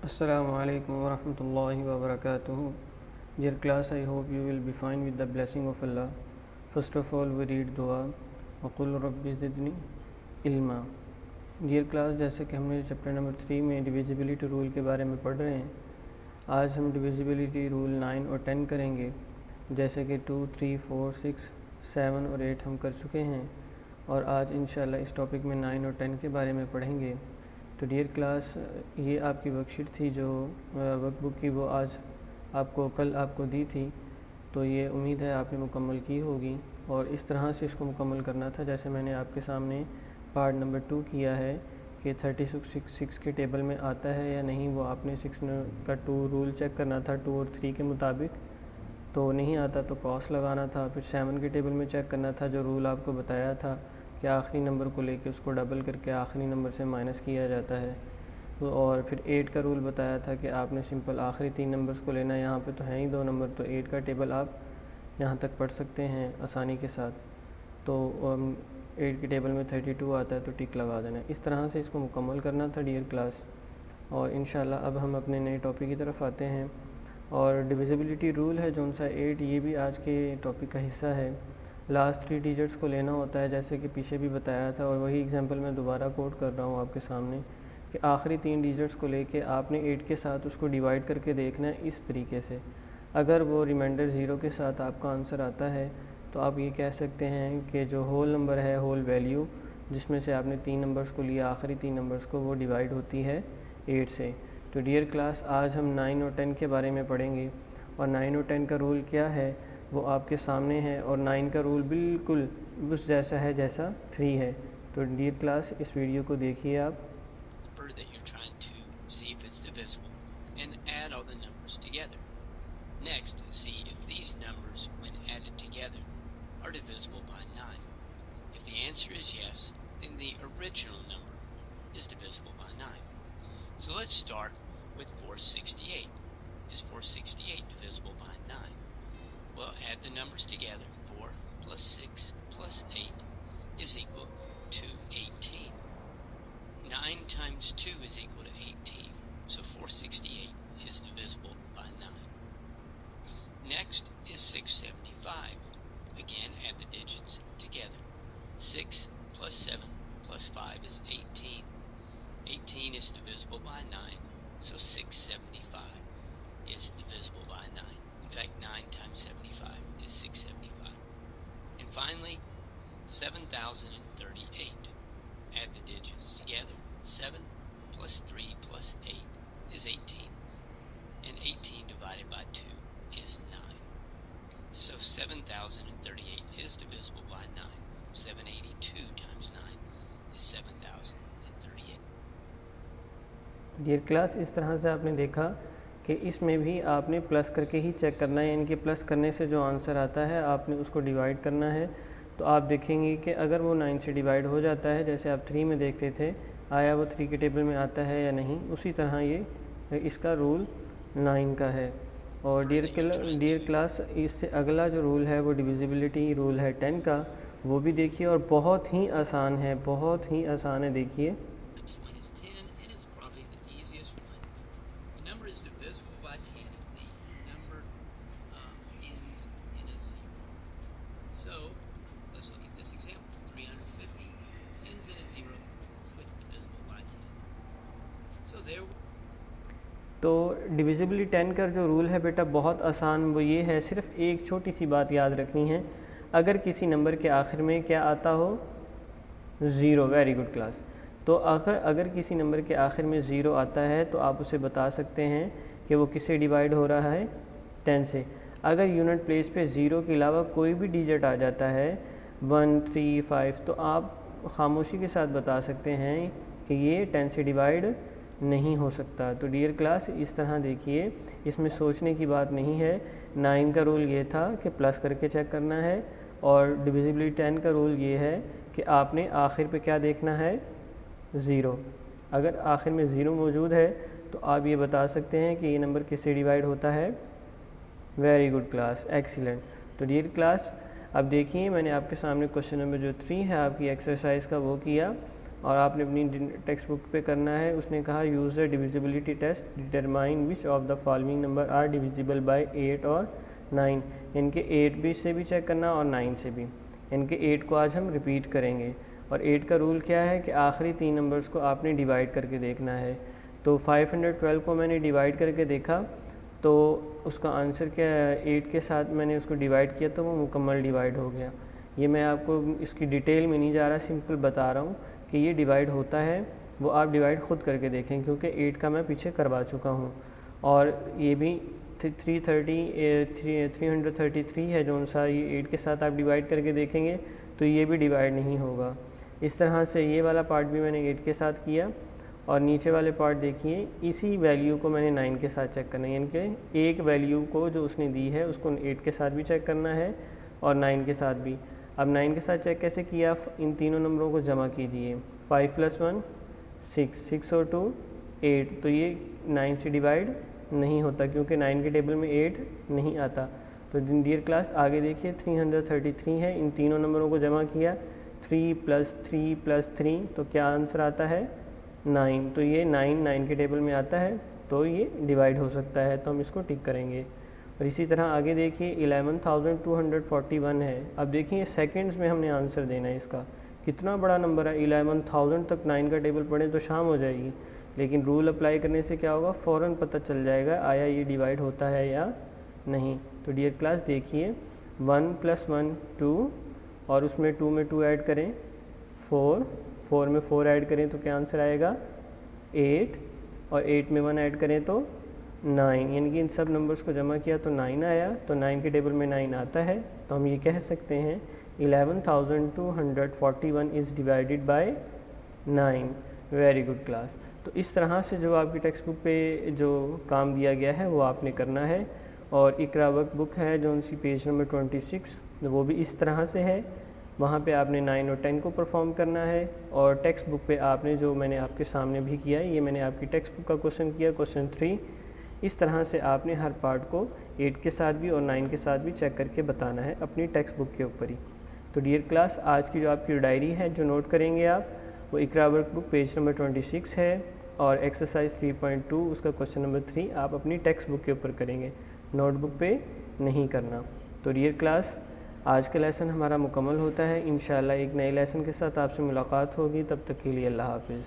Assalamu alaikum wa rahmatullahi wa barakatuh. Dear class, I hope you will be fine with the blessing of Allah. First of all, we read dua. वक़ुल रब्बि ज़िदनी इल्मा. Dear class, जैसे कि हमने chapter number 3 में divisibility rule के बारे में पढ़ रहे हैं, आज हम डिविजिबिलिटी रूल 9 और 10 करेंगे. जैसे कि 2, 3, 4, 6, 7 और 8 हम कर चुके हैं और आज इंशाल्लाह इस टॉपिक में 9 और 10 के बारे में पढ़ेंगे. तो डियर क्लास, ये आपकी वर्कशीट थी जो वर्कबुक की, वो आज कल आपको दी थी. तो ये उम्मीद है आपने मुकम्मल की होगी और इस तरह से इसको मुकम्मल करना था जैसे मैंने आपके सामने पार्ट नंबर 2 किया है कि 36 के टेबल में आता है या नहीं. वो आपने 6 का 2 रूल चेक करना था 2 और 3 के मुताबिक. तो नहीं आता तो क्रॉस लगाना था. फिर 7 के टेबल में चेक करना था, जो रूल आपको बताया था कि आखिरी नंबर को लेके उसको डबल करके आखिरी नंबर से माइनस किया जाता है. तो और फिर 8 का रूल बताया था कि आपने सिंपल आखिरी 3 नंबर्स को लेना है. यहाँ पे तो हैं ही 2 नंबर, तो 8 का टेबल आप यहाँ तक पढ़ सकते हैं आसानी के साथ. तो 8 के टेबल में 32 आता है तो टिक लगा देना. इस तरह से इसको मुकम्मल करना था डियर क्लास. और इंशाल्लाह अब हम अपने नए टॉपिक की तरफ आते हैं. और डिविजिबिलिटी रूल है जो सा 8, ये भी आज के टॉपिक का हिस्सा है. लास्ट 3 डिजिट्स को लेना होता है जैसे कि पीछे भी बताया था, और वही एग्जांपल मैं दोबारा कोट कर रहा हूँ आपके सामने कि आखिरी 3 डिजिट्स को लेके आपने 8 के साथ उसको डिवाइड करके देखना है इस तरीके से. अगर वो रिमाइंडर 0 के साथ आपका आंसर आता है तो आप ये कह सकते हैं कि जो होल नंबर है, होल वैल्यू जिसमें से आपने 3 नंबर्स को लिया, आखिरी 3 नंबर्स को, वो डिवाइड होती है 8 से. तो डियर क्लास, आज हम 9 और 10 के बारे में पढ़ेंगे. और 9 और 10 का रूल क्या है वो आपके सामने है, और 9 का रूल बिल्कुल उस जैसा है जैसा 3 है. तो डियर क्लास, इस वीडियो को देखिए आप. That you're trying to see if it's divisible and add all the numbers together. Next, see if these numbers, when added together, are divisible by 9. If the answer is yes, then the original number is divisible by 9. So let's start with 468. Is 468 divisible by 9? Well, add the numbers together. 4 plus 6 plus 8 is equal to 18. 9 times 2 is equal to 18, so 468 is divisible by 9. Next is 675. Again, add the digits together. 6 plus 7 plus 5 is 18. 18 is divisible by 9, so 675 is divisible by 9. In fact, 9 times 75 is 675. And finally, 7,038. Add the digits together. 7 plus 3 plus 8 is 18. And 18 divided by 2 is 9. So 7,038 is divisible by 9. 782 times 9 is 7,038. Dear class, इस तरह से आपने देखा कि इसमें भी आपने plus करके ही चेक करना है, यानी कि प्लस करने से जो आंसर आता है आपने उसको डिवाइड करना है. तो आप देखेंगे कि अगर वो 9 से डिवाइड हो जाता है, जैसे आप 3 में देखते थे, आया वो 3 के टेबल में आता है या नहीं, उसी तरह ये इसका रूल 9 का है. और डियर क्लास, इससे अगला जो रूल है वो डिविजिबिलिटी रूल है 10 का. वो भी देखिए और बहुत ही आसान है, बहुत ही आसान है. देखिए, This one is 10 and it's probably the easiest one. The number is divisible by 10 if the number ends in a 0. So let's look at this example. 350 ends in a 0, so it's divisible by 10. So there. तो divisibility 10 का जो rule है बेटा बहुत आसान, वो ये है, सिर्फ एक छोटी सी बात याद रखनी है. अगर किसी नंबर के आखिर में क्या आता हो, 0. Very good class. तो अगर किसी नंबर के आखिर में 0 आता है तो आप उसे बता सकते हैं कि वो किससे डिवाइड हो रहा है, 10 से. अगर यूनिट प्लेस पे 0 के अलावा कोई भी डिजिट आ जाता है 1, 3, 5, तो आप खामोशी के साथ बता सकते हैं कि ये 10 से डिवाइड नहीं हो सकता. तो डियर क्लास, इस तरह देखिए, इसमें सोचने की बात नहीं है. 9 का रूल ये था कि प्लस करके चेक करना है, और डिविजिबिलिटी 10 का रूल ये है कि आपने आखिर पे क्या देखना है, 0. अगर आखिर में 0 मौजूद है तो आप ये बता सकते हैं कि ये नंबर किससे डिवाइड होता है. Very good class, excellent. तो डियर क्लास, अब देखिए, मैंने आपके सामने क्वेश्चन नंबर जो 3 है आपकी एक्सरसाइज का वो किया. और आपने अपनी टेक्स्ट बुक पे करना है। उसने कहा use the divisibility test determine which of the following number are divisible by 8 और 9। इनके 8 भी से भी चेक करना और 9 से भी। इनके 8 को आज हम रिपीट करेंगे। और 8 का रूल क्या है कि आखिरी 3 नंबर्स को आपने डिवाइड करके देखना है। तो 512 को मैंने डिवाइड करके देखा तो उसका आंसर क्या है, 8 के साथ मैंने उसको डिवाइड किया तो वो मुकम्मल डिवाइड हो गया। ये मैं आपको इसकी डिटेल में नहीं जा रहा, सिंपल बता रहा हूँ कि ये डिवाइड होता है। वो आप डिवाइड ख़ुद करके देखें क्योंकि 8 का मैं पीछे करवा चुका हूँ। और ये भी 333 है जो सा, ये 8 के साथ आप डिवाइड करके देखेंगे तो ये भी डिवाइड नहीं होगा। इस तरह से ये वाला पार्ट भी मैंने 8 के साथ किया। और नीचे वाले पार्ट देखिए, इसी वैल्यू को मैंने 9 के साथ चेक करना है, यानी कि एक वैल्यू को जो उसने दी है उसको 8 के साथ भी चेक करना है और 9 के साथ भी। अब 9 के साथ चेक कैसे किया, इन तीनों नंबरों को जमा कीजिए। 5 + 1 6, 6 और 2 8, तो ये 9 से डिवाइड नहीं होता क्योंकि 9 के टेबल में 8 नहीं आता। तो डियर क्लास आगे देखिए 333 है, इन तीनों नंबरों को जमा किया 3 + 3 + 3, तो क्या आंसर आता है 9। तो ये 9 के टेबल में आता है तो ये डिवाइड हो सकता है, तो हम इसको टिक करेंगे। और इसी तरह आगे देखिए 11,241 है। अब देखिए सेकंड्स में हमने आंसर देना है इसका, कितना बड़ा नंबर है। 11,000 तक 9 का टेबल पढ़ें तो शाम हो जाएगी, लेकिन रूल अप्लाई करने से क्या होगा, फ़ौरन पता चल जाएगा आया ये डिवाइड होता है या नहीं। तो डियर क्लास देखिए 1 + 1 2, और उसमें 2 में 2 ऐड करें 4, 4 में 4 ऐड करें तो क्या आंसर आएगा 8, और 8 में 1 ऐड करें तो 9, यानी कि इन सब नंबर्स को जमा किया तो 9 आया। तो 9 के टेबल में 9 आता है, तो हम ये कह सकते हैं 11,241 is divided by 9। Very good class. तो इस तरह से जो आपकी टेक्स्ट बुक पे जो काम दिया गया है वो आपने करना है। और इकरा वर्क बुक है जो उनसी पेज नंबर 26, वो भी इस तरह से है। वहाँ पे आपने 9 और 10 को परफॉर्म करना है। और टेक्स्ट बुक पे आपने जो मैंने आपके सामने भी किया है, ये मैंने आपकी टेक्स्ट बुक का क्वेश्चन किया, क्वेश्चन 3। इस तरह से आपने हर पार्ट को 8 के साथ भी और 9 के साथ भी चेक करके बताना है अपनी टेक्स्ट बुक के ऊपर ही। तो डियर क्लास आज की जो आपकी डायरी है जो नोट करेंगे आप, वो इकरा वर्क बुक पेज नंबर 26 है, और एक्सरसाइज 3.2 उसका क्वेश्चन नंबर 3 आप अपनी टेक्स्ट बुक के ऊपर करेंगे, नोटबुक पे नहीं करना। तो डियर क्लास आज का लेसन हमारा मुकम्मल होता है। इंशाल्लाह एक नए लेसन के साथ आपसे मुलाकात होगी, तब तक के लिए अल्लाह हाफ़िज़।